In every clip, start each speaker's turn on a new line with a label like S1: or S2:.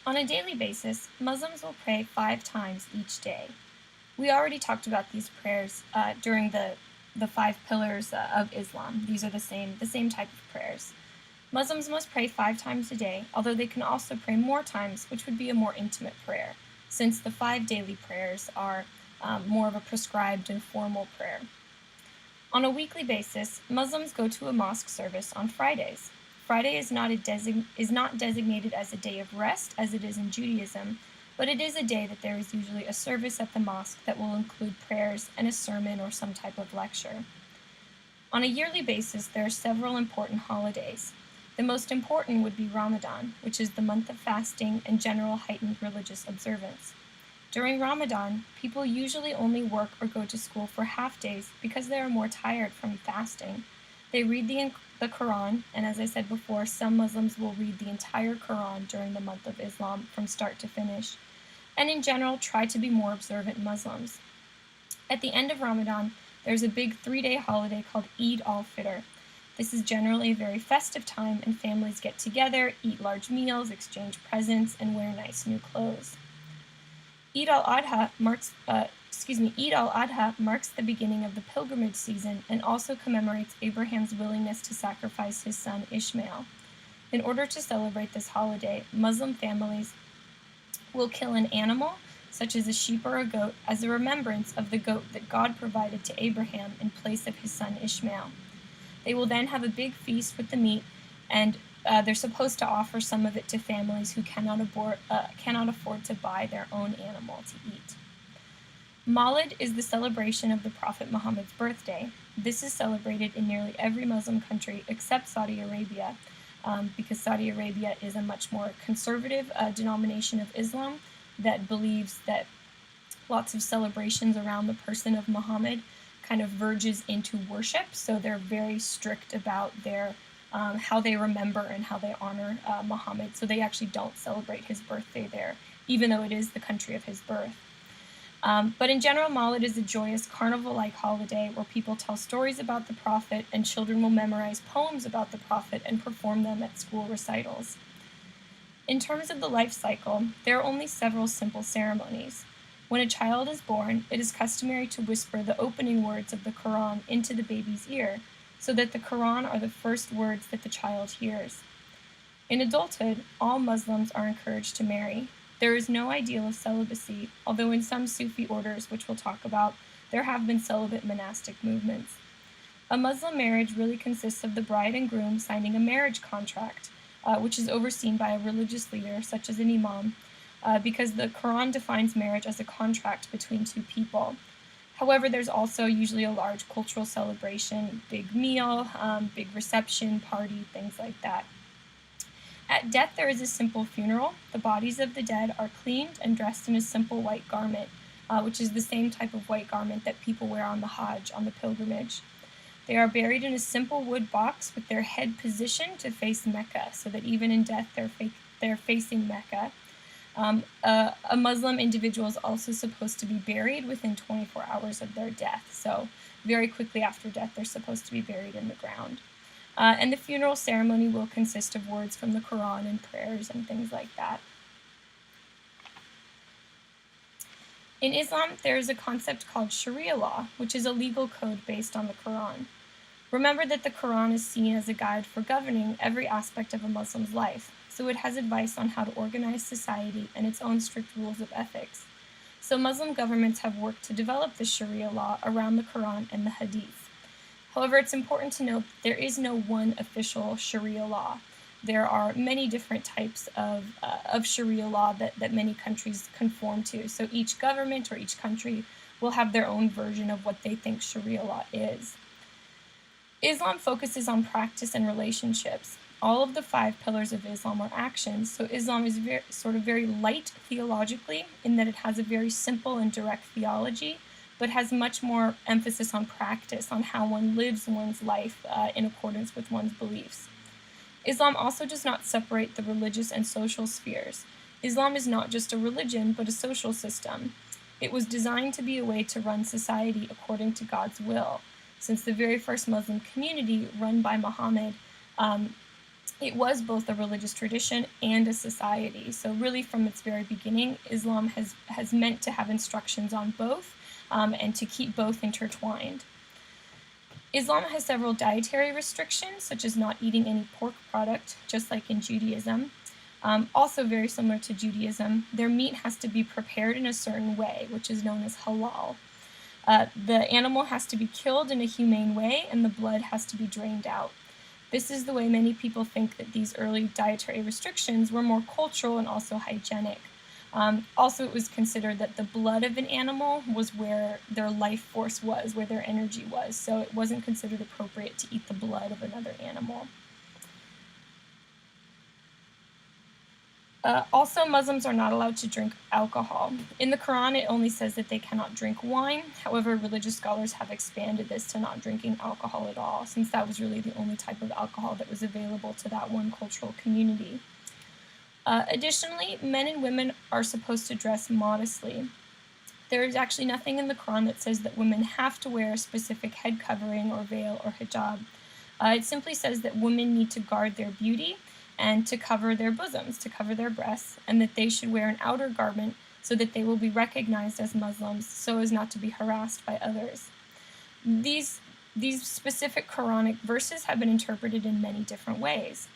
S1: On a daily basis, Muslims will pray 5 times each day. We already talked about these prayers during the 5 pillars of Islam. These are the same type of prayers. Muslims must pray 5 times a day, although they can also pray more times, which would be a more intimate prayer, since the 5 daily prayers are more of a prescribed and formal prayer. On a weekly basis, Muslims go to a mosque service on Fridays. Friday is not designated as a day of rest as it is in Judaism, but it is a day that there is usually a service at the mosque that will include prayers and a sermon or some type of lecture. On a yearly basis, there are several important holidays. The most important would be Ramadan, which is the month of fasting and general heightened religious observance. During Ramadan, people usually only work or go to school for half days because they are more tired from fasting. They read the Quran, and as I said before, some Muslims will read the entire Quran during the month of Islam from start to finish, and in general try to be more observant Muslims. At the end of Ramadan, there's a big 3-day holiday called Eid al-Fitr. This is generally a very festive time, and families get together, eat large meals, exchange presents, and wear nice new clothes. Eid al-Adha marks the beginning of the pilgrimage season and also commemorates Abraham's willingness to sacrifice his son Ishmael. In order to celebrate this holiday, Muslim families will kill an animal, such as a sheep or a goat, as a remembrance of the goat that God provided to Abraham in place of his son Ishmael. They will then have a big feast with the meat, and they're supposed to offer some of it to families who cannot afford to buy their own animal to eat. Mawlid is the celebration of the Prophet Muhammad's birthday. This is celebrated in nearly every Muslim country except Saudi Arabia, because Saudi Arabia is a much more conservative denomination of Islam that believes that lots of celebrations around the person of Muhammad kind of verges into worship, so they're very strict about their how they remember and how they honor Muhammad, so they actually don't celebrate his birthday there, even though it is the country of his birth. But in general, Mawlid is a joyous carnival-like holiday where people tell stories about the Prophet, and children will memorize poems about the Prophet and perform them at school recitals. In terms of the life cycle, there are only several simple ceremonies. When a child is born, it is customary to whisper the opening words of the Quran into the baby's ear, so that the Quran are the first words that the child hears. In adulthood, all Muslims are encouraged to marry. There is no ideal of celibacy, although in some Sufi orders, which we'll talk about, there have been celibate monastic movements. A Muslim marriage really consists of the bride and groom signing a marriage contract, which is overseen by a religious leader, such as an imam, because the Quran defines marriage as a contract between two people. However, there's also usually a large cultural celebration, big meal, big reception, party, things like that. At death, there is a simple funeral. The bodies of the dead are cleaned and dressed in a simple white garment, which is the same type of white garment that people wear on the Hajj, on the pilgrimage. They are buried in a simple wood box with their head positioned to face Mecca, so that even in death they're facing Mecca. A Muslim individual is also supposed to be buried within 24 hours of their death, so very quickly after death they're supposed to be buried in the ground. And the funeral ceremony will consist of words from the Quran and prayers and things like that. In Islam, there is a concept called Sharia law, which is a legal code based on the Quran. Remember that the Quran is seen as a guide for governing every aspect of a Muslim's life, so it has advice on how to organize society and its own strict rules of ethics. So Muslim governments have worked to develop the Sharia law around the Quran and the Hadith. However, it's important to note that there is no one official Sharia law. There are many different types of Sharia law that many countries conform to, so each government or each country will have their own version of what they think Sharia law is. Islam focuses on practice and relationships. All of the 5 pillars of Islam are actions, so Islam is very light theologically in that it has a very simple and direct theology, but has much more emphasis on practice, on how one lives one's life in accordance with one's beliefs. Islam also does not separate the religious and social spheres. Islam is not just a religion, but a social system. It was designed to be a way to run society according to God's will. Since the very first Muslim community run by Muhammad it was both a religious tradition and a society. So really from its very beginning, Islam has meant to have instructions on both and to keep both intertwined. Islam has several dietary restrictions, such as not eating any pork product, just like in Judaism. Also very similar to Judaism, their meat has to be prepared in a certain way, which is known as halal. The animal has to be killed in a humane way, and the blood has to be drained out. This is the way many people think that these early dietary restrictions were more cultural and also hygienic. Also, it was considered that the blood of an animal was where their life force was, where their energy was, so it wasn't considered appropriate to eat the blood of another animal. Also, Muslims are not allowed to drink alcohol. In the Quran, it only says that they cannot drink wine. However, religious scholars have expanded this to not drinking alcohol at all, since that was really the only type of alcohol that was available to that one cultural community. Additionally, men and women are supposed to dress modestly. There is actually nothing in the Quran that says that women have to wear a specific head covering or veil or hijab. It simply says that women need to guard their beauty and to cover their bosoms, to cover their breasts, and that they should wear an outer garment so that they will be recognized as Muslims so as not to be harassed by others. These specific Quranic verses have been interpreted in many different ways.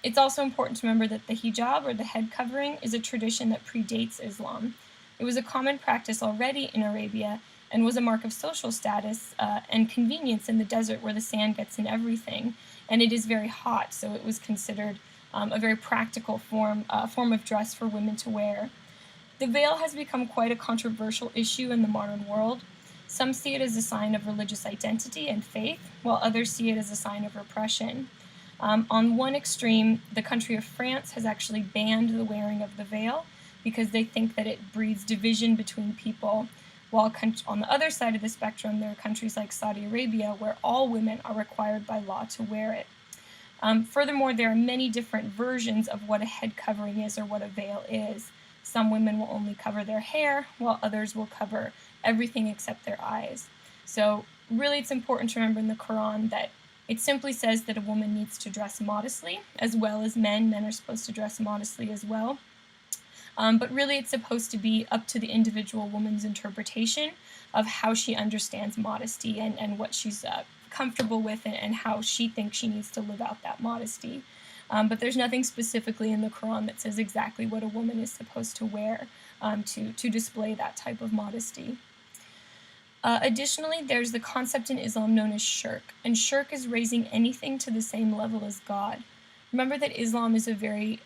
S1: It's also important to remember that the hijab, or the head covering, is a tradition that predates Islam. It was a common practice already in Arabia and was a mark of social status and convenience in the desert where the sand gets in everything, and it is very hot, so it was considered a very practical form of dress for women to wear. The veil has become quite a controversial issue in the modern world. Some see it as a sign of religious identity and faith, while others see it as a sign of repression. On one extreme, the country of France has actually banned the wearing of the veil because they think that it breeds division between people, while on the other side of the spectrum, there are countries like Saudi Arabia where all women are required by law to wear it. Furthermore, there are many different versions of what a head covering is or what a veil is. Some women will only cover their hair, while others will cover everything except their eyes. So really it's important to remember in the Quran that it simply says that a woman needs to dress modestly, as well as men. Men are supposed to dress modestly as well. But really it's supposed to be up to the individual woman's interpretation of how she understands modesty and what she's comfortable with and how she thinks she needs to live out that modesty. But there's nothing specifically in the Quran that says exactly what a woman is supposed to wear to display that type of modesty. Additionally, there's the concept in Islam known as shirk, and shirk is raising anything to the same level as God. Remember that Islam is a very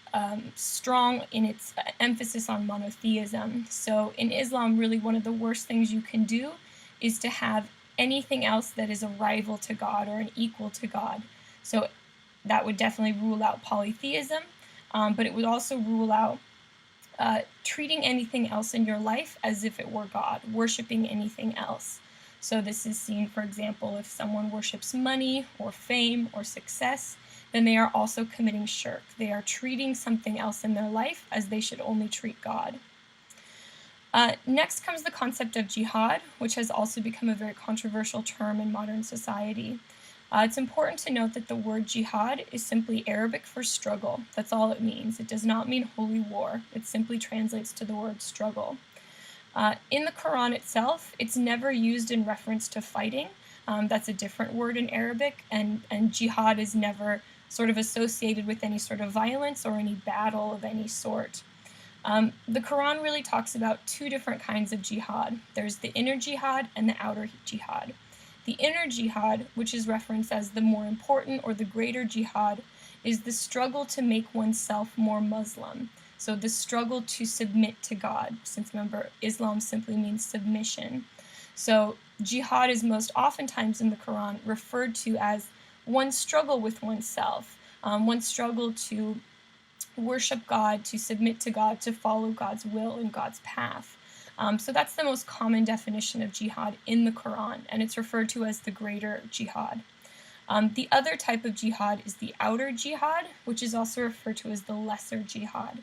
S1: strong in its emphasis on monotheism. So in Islam, really one of the worst things you can do is to have anything else that is a rival to God or an equal to God. So that would definitely rule out polytheism, but it would also rule out treating anything else in your life as if it were God, worshiping anything else. So this is seen, for example, if someone worships money or fame or success, then they are also committing shirk. They are treating something else in their life as they should only treat God. Next comes the concept of jihad, which has also become a very controversial term in modern society. It's important to note that the word jihad is simply Arabic for struggle. That's all it means. It does not mean holy war. It simply translates to the word struggle. In the Quran itself, it's never used in reference to fighting. That's a different word in Arabic, and jihad is never sort of associated with any sort of violence or any battle of any sort. The Quran really talks about two different kinds of jihad. There's the inner jihad and the outer jihad. The inner jihad, which is referenced as the more important or the greater jihad, is the struggle to make oneself more Muslim. So the struggle to submit to God, since remember, Islam simply means submission. So jihad is most oftentimes in the Quran referred to as one's struggle with oneself, one's struggle to worship God, to submit to God, to follow God's will and God's path. So that's the most common definition of jihad in the Quran, and it's referred to as the greater jihad. The other type of jihad is the outer jihad, which is also referred to as the lesser jihad.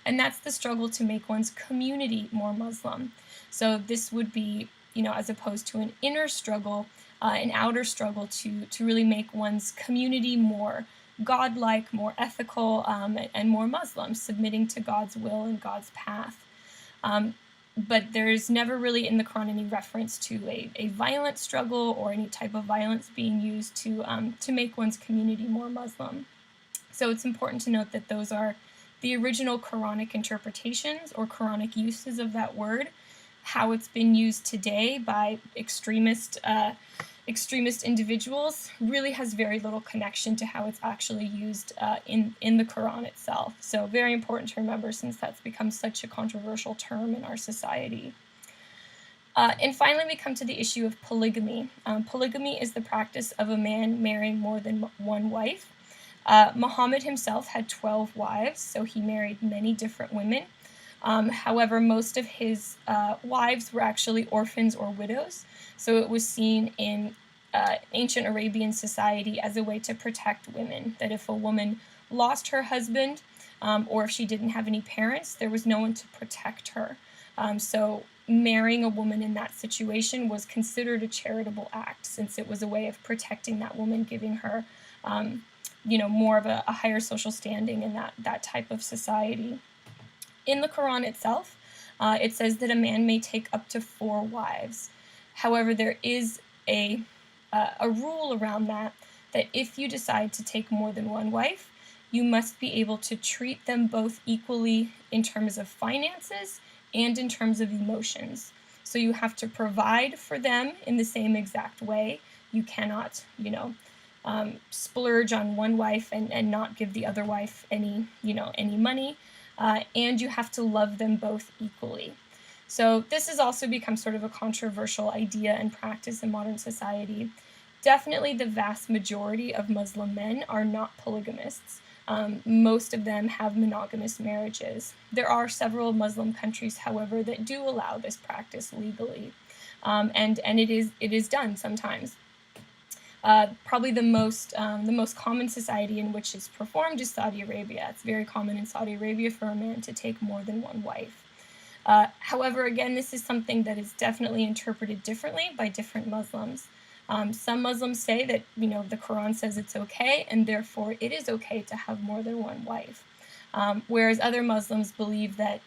S1: And that's the struggle to make one's community more Muslim. So this would be, as opposed to an inner struggle, an outer struggle to really make one's community more godlike, more ethical, and more Muslim, submitting to God's will and God's path. But there's never really in the Quran any reference to a violent struggle or any type of violence being used to make one's community more Muslim. So it's important to note that those are the original Quranic interpretations or Quranic uses of that word. How it's been used today by extremist individuals really has very little connection to how it's actually used in the Quran itself. So very important to remember, since that's become such a controversial term in our society. And finally, we come to the issue of polygamy. Polygamy is the practice of a man marrying more than one wife. Muhammad himself had 12 wives, so he married many different women. However, most of his wives were actually orphans or widows, so it was seen in ancient Arabian society as a way to protect women, that if a woman lost her husband or if she didn't have any parents, there was no one to protect her. So marrying a woman in that situation was considered a charitable act, since it was a way of protecting that woman, giving her more of a higher social standing in that type of society. In the Quran itself, it says that a man may take up to 4 wives. However, there is a rule around that if you decide to take more than one wife, you must be able to treat them both equally in terms of finances and in terms of emotions. So you have to provide for them in the same exact way. You cannot, splurge on one wife and not give the other wife any money. And you have to love them both equally. So this has also become sort of a controversial idea and practice in modern society. Definitely the vast majority of Muslim men are not polygamists. Most of them have monogamous marriages. There are several Muslim countries, however, that do allow this practice legally, and it is done sometimes. Probably the most common society in which it's performed is Saudi Arabia. It's very common in Saudi Arabia for a man to take more than one wife. However, again, this is something that is definitely interpreted differently by different Muslims. Some Muslims say that the Quran says it's okay, and therefore it is okay to have more than one wife. Whereas other Muslims believe that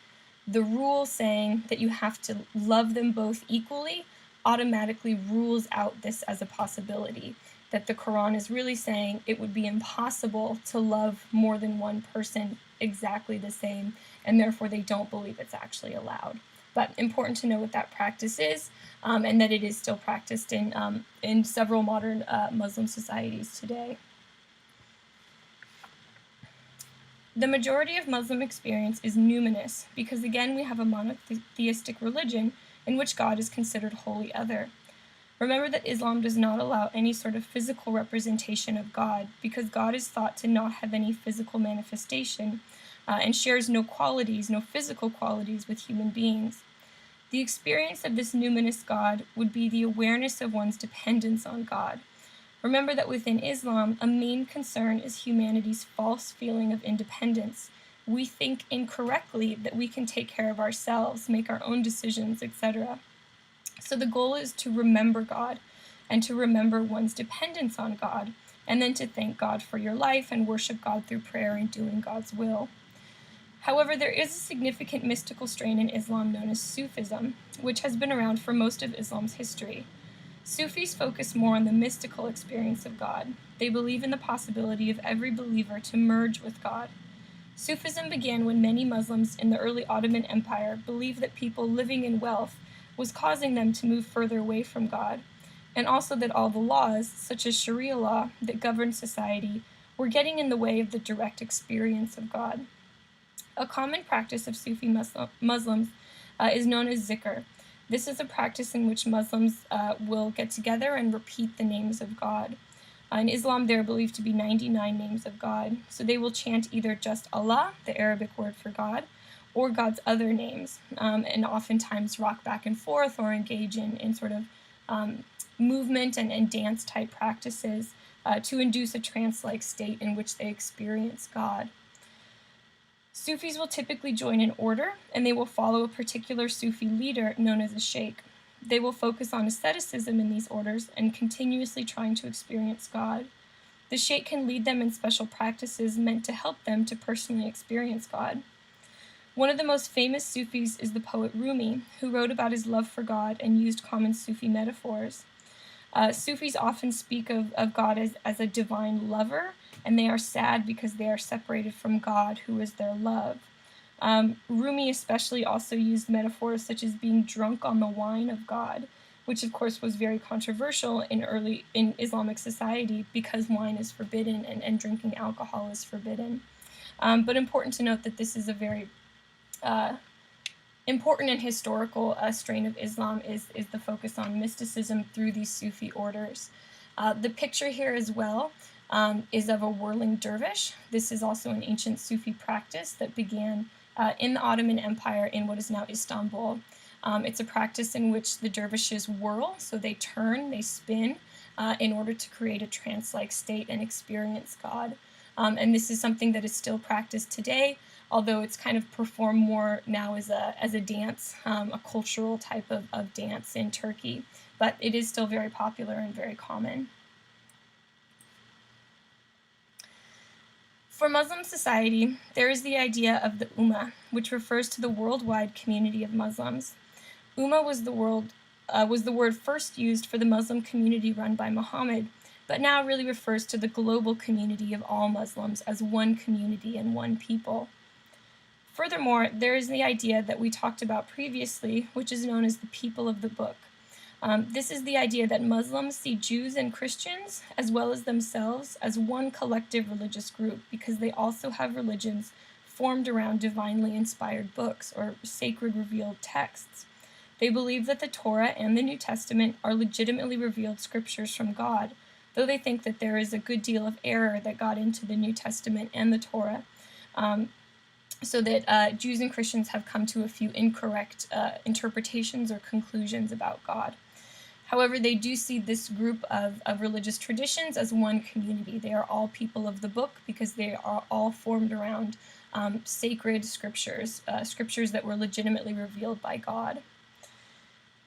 S1: the rule saying that you have to love them both equally automatically rules out this as a possibility, that the Quran is really saying it would be impossible to love more than one person exactly the same, and therefore they don't believe it's actually allowed. But important to know what that practice is, and that it is still practiced in several modern Muslim societies today. The majority of Muslim experience is numinous, because again we have a monotheistic religion in which God is considered wholly other. Remember that Islam does not allow any sort of physical representation of God, because God is thought to not have any physical manifestation, and shares no physical qualities with human beings. The experience of this numinous God would be the awareness of one's dependence on God. Remember that within Islam, a main concern is humanity's false feeling of independence. We think incorrectly that we can take care of ourselves, make our own decisions, etc. So the goal is to remember God and to remember one's dependence on God, and then to thank God for your life and worship God through prayer and doing God's will. However, there is a significant mystical strain in Islam known as Sufism, which has been around for most of Islam's history. Sufis focus more on the mystical experience of God. They believe in the possibility of every believer to merge with God. Sufism began when many Muslims in the early Ottoman Empire believed that people living in wealth was causing them to move further away from God, and also that all the laws, such as Sharia law, that govern society, were getting in the way of the direct experience of God. A common practice of Sufi Muslims is known as zikr. This is a practice in which Muslims will get together and repeat the names of God. In Islam, there are believed to be 99 names of God, so they will chant either just Allah, the Arabic word for God, or God's other names, and oftentimes rock back and forth or engage in sort of movement and dance-type practices to induce a trance-like state in which they experience God. Sufis will typically join an order, and they will follow a particular Sufi leader known as a sheikh. They will focus on asceticism in these orders and continuously trying to experience God. The sheikh can lead them in special practices meant to help them to personally experience God. One of the most famous Sufis is the poet Rumi, who wrote about his love for God and used common Sufi metaphors. Sufis often speak of God as a divine lover, and they are sad because they are separated from God, who is their love. Rumi especially also used metaphors such as being drunk on the wine of God, which of course was very controversial in Islamic society because wine is forbidden and drinking alcohol is forbidden. But important to note that this is a very important and historical strain of Islam is the focus on mysticism through these Sufi orders. The picture here as well is of a whirling dervish. This is also an ancient Sufi practice that began in the Ottoman Empire in what is now Istanbul. It's a practice in which the dervishes whirl, so they turn, they spin, in order to create a trance-like state and experience God. And this is something that is still practiced today, although it's kind of performed more now as a dance, a cultural type of dance in Turkey. But it is still very popular and very common. For Muslim society, there is the idea of the Ummah, which refers to the worldwide community of Muslims. Ummah was the word first used for the Muslim community run by Muhammad, but now really refers to the global community of all Muslims as one community and one people. Furthermore, there is the idea that we talked about previously, which is known as the people of the book. This is the idea that Muslims see Jews and Christians, as well as themselves, as one collective religious group because they also have religions formed around divinely inspired books or sacred revealed texts. They believe that the Torah and the New Testament are legitimately revealed scriptures from God, though they think that there is a good deal of error that got into the New Testament and the Torah, so that Jews and Christians have come to a few incorrect interpretations or conclusions about God. However, they do see this group of religious traditions as one community. They are all people of the book because they are all formed around sacred scriptures, scriptures that were legitimately revealed by God.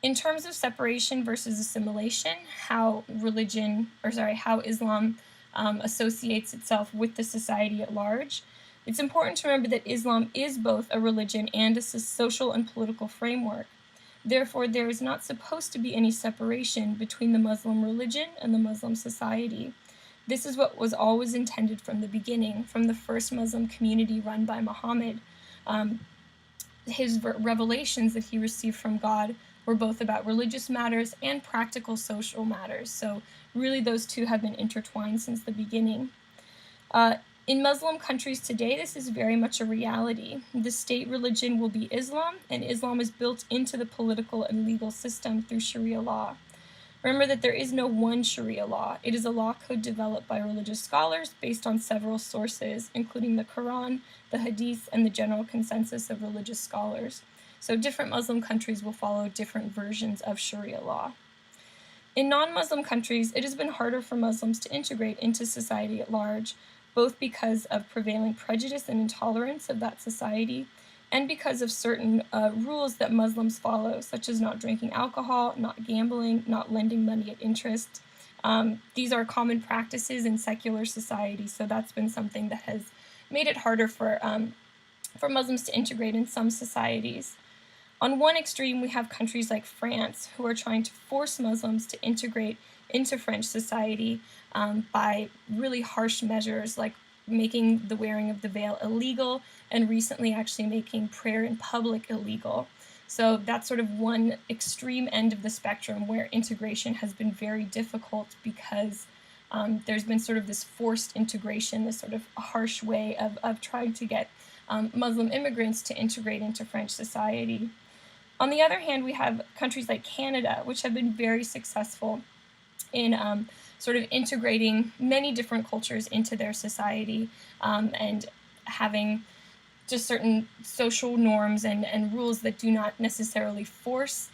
S1: In terms of separation versus assimilation, how Islam associates itself with the society at large, it's important to remember that Islam is both a religion and a social and political framework. Therefore, there is not supposed to be any separation between the Muslim religion and the Muslim society. This is what was always intended from the beginning, from the first Muslim community run by Muhammad. His revelations that he received from God were both about religious matters and practical social matters. So really those two have been intertwined since the beginning. In Muslim countries today, this is very much a reality. The state religion will be Islam, and Islam is built into the political and legal system through Sharia law. Remember that there is no one Sharia law. It is a law code developed by religious scholars based on several sources, including the Quran, the Hadith, and the general consensus of religious scholars. So different Muslim countries will follow different versions of Sharia law. In non-Muslim countries, it has been harder for Muslims to integrate into society at large, both because of prevailing prejudice and intolerance of that society, and because of certain rules that Muslims follow, such as not drinking alcohol, not gambling, not lending money at interest. These are common practices in secular society, so that's been something that has made it harder for Muslims to integrate in some societies. On one extreme, we have countries like France, who are trying to force Muslims to integrate into French society by really harsh measures like making the wearing of the veil illegal and recently actually making prayer in public illegal. So that's sort of one extreme end of the spectrum where integration has been very difficult because there's been sort of this forced integration, this sort of harsh way of trying to get Muslim immigrants to integrate into French society. On the other hand, we have countries like Canada, which have been very successful in sort of integrating many different cultures into their society and having just certain social norms and rules that do not necessarily force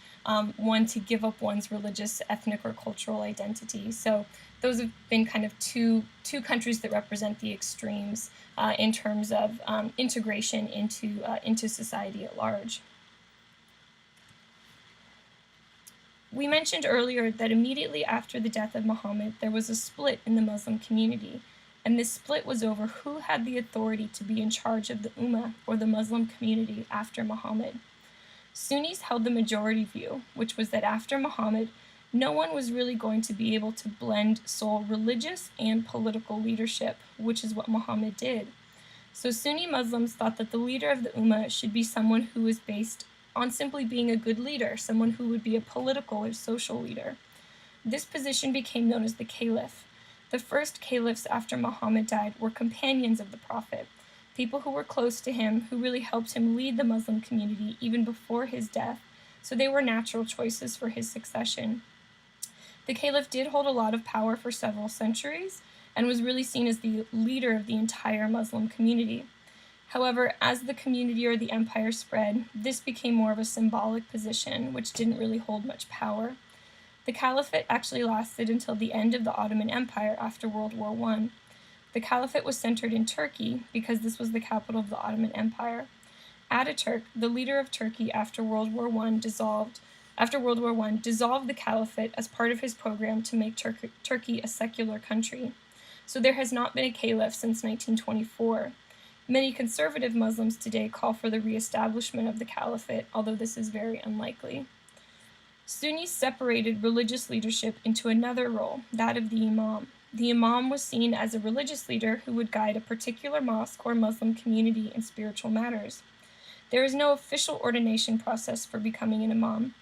S1: one to give up one's religious, ethnic, or cultural identity. So those have been kind of two countries that represent the extremes in terms of integration into society at large. We mentioned earlier that immediately after the death of Muhammad, there was a split in the Muslim community, and this split was over who had the authority to be in charge of the Ummah, or the Muslim community, after Muhammad. Sunnis held the majority view, which was that after Muhammad, no one was really going to be able to blend sole religious and political leadership, which is what Muhammad did. So Sunni Muslims thought that the leader of the Ummah should be someone who was based on simply being a good leader, someone who would be a political or social leader. This position became known as the caliph. The first caliphs after Muhammad died were companions of the Prophet, people who were close to him, who really helped him lead the Muslim community even before his death, so they were natural choices for his succession. The caliph did hold a lot of power for several centuries, and was really seen as the leader of the entire Muslim community. However, as the community or the empire spread, this became more of a symbolic position, which didn't really hold much power. The caliphate actually lasted until the end of the Ottoman Empire after World War I. The caliphate was centered in Turkey because this was the capital of the Ottoman Empire. Ataturk, the leader of Turkey after World War I, dissolved the caliphate as part of his program to make Turkey a secular country. So there has not been a caliph since 1924. Many conservative Muslims today call for the reestablishment of the caliphate, although this is very unlikely. Sunnis separated religious leadership into another role, that of the imam. The imam was seen as a religious leader who would guide a particular mosque or Muslim community in spiritual matters. There is no official ordination process for becoming an imam.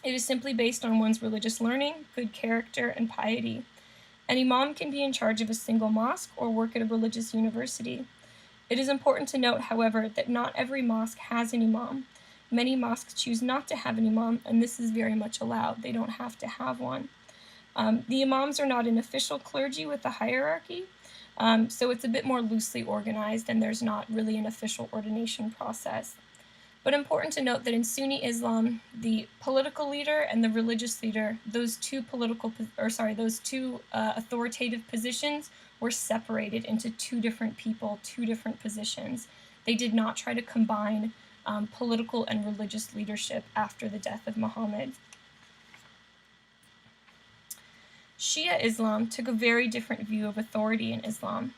S1: It is simply based on one's religious learning, good character, and piety. An imam can be in charge of a single mosque or work at a religious university. It is important to note, however, that not every mosque has an imam. Many mosques choose not to have an imam, and this is very much allowed. They don't have to have one. The imams are not an official clergy with a hierarchy, so it's a bit more loosely organized, and there's not really an official ordination process. But important to note that in Sunni Islam, the political leader and the religious leader, those two authoritative positions were separated into two different people, two different positions. They did not try to combine political and religious leadership after the death of Muhammad. Shia Islam took a very different view of authority in Islam.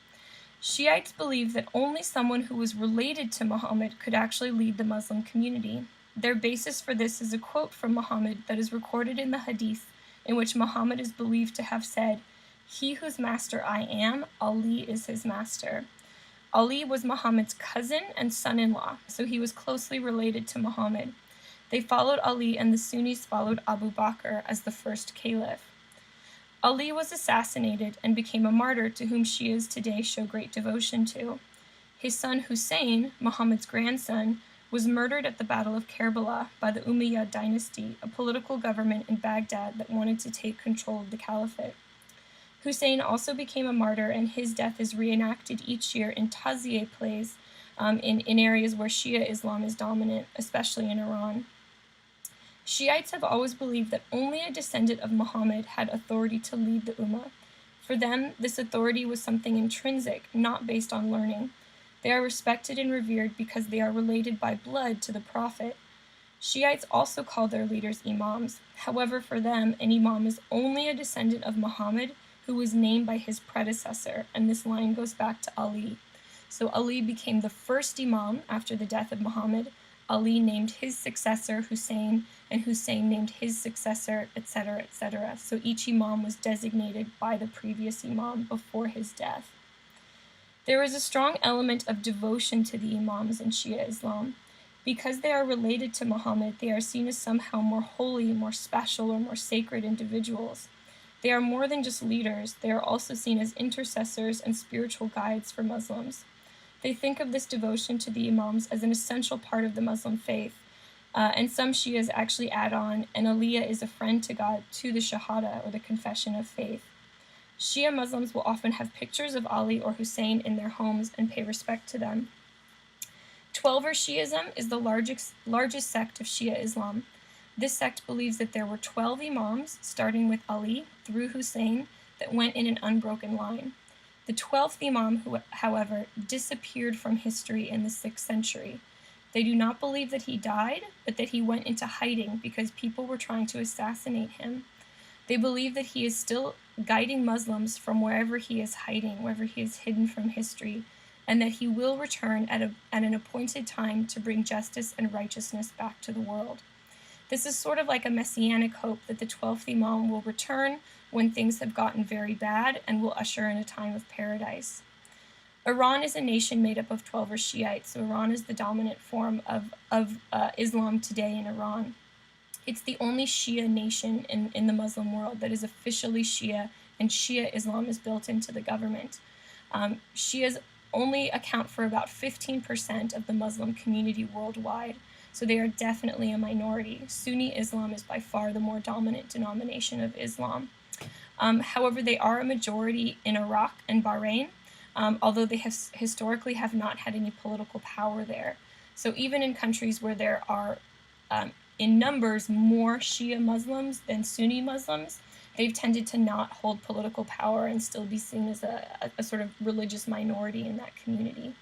S1: Shiites believe that only someone who was related to Muhammad could actually lead the Muslim community. Their basis for this is a quote from Muhammad that is recorded in the Hadith, in which Muhammad is believed to have said, "He whose master I am, Ali is his master." Ali was Muhammad's cousin and son-in-law, so he was closely related to Muhammad. They followed Ali, and the Sunnis followed Abu Bakr as the first caliph. Ali was assassinated and became a martyr to whom Shias today show great devotion to. His son Hussein, Muhammad's grandson, was murdered at the Battle of Karbala by the Umayyad dynasty, a political government in Baghdad that wanted to take control of the caliphate. Hussein also became a martyr, and his death is reenacted each year in Taziyeh plays in areas where Shia Islam is dominant, especially in Iran. Shiites have always believed that only a descendant of Muhammad had authority to lead the Ummah. For them, this authority was something intrinsic, not based on learning. They are respected and revered because they are related by blood to the Prophet. Shiites also call their leaders imams. However, for them, an imam is only a descendant of Muhammad who was named by his predecessor, and this line goes back to Ali. So Ali became the first imam after the death of Muhammad. Ali named his successor Hussein, and Hussein named his successor, etc., etc. So each imam was designated by the previous imam before his death. There is a strong element of devotion to the imams in Shia Islam. Because they are related to Muhammad, they are seen as somehow more holy, more special, or more sacred individuals. They are more than just leaders, they are also seen as intercessors and spiritual guides for Muslims. They think of this devotion to the imams as an essential part of the Muslim faith, and some Shias actually add on, and Aliyah is a friend to God, to the Shahada, or the confession of faith. Shia Muslims will often have pictures of Ali or Hussein in their homes and pay respect to them. Twelver Shiism is the largest sect of Shia Islam. This sect believes that there were 12 imams, starting with Ali through Hussein, that went in an unbroken line. The 12th imam, however, disappeared from history in the 6th century. They do not believe that he died, but that he went into hiding because people were trying to assassinate him. They believe that he is still guiding Muslims from wherever he is hiding, wherever he is hidden from history, and that he will return at an appointed time to bring justice and righteousness back to the world. This is sort of like a messianic hope that the 12th Imam will return when things have gotten very bad and will usher in a time of paradise. Iran is a nation made up of 12 Shiites, so Iran is the dominant form of Islam today in Iran. It's the only Shia nation in the Muslim world that is officially Shia, and Shia Islam is built into the government. Shias only account for about 15% of the Muslim community worldwide, so they are definitely a minority. Sunni Islam is by far the more dominant denomination of Islam. However, they are a majority in Iraq and Bahrain, although they historically have not had any political power there. So even in countries where there are, in numbers, more Shia Muslims than Sunni Muslims, they've tended to not hold political power and still be seen as a sort of religious minority in that community.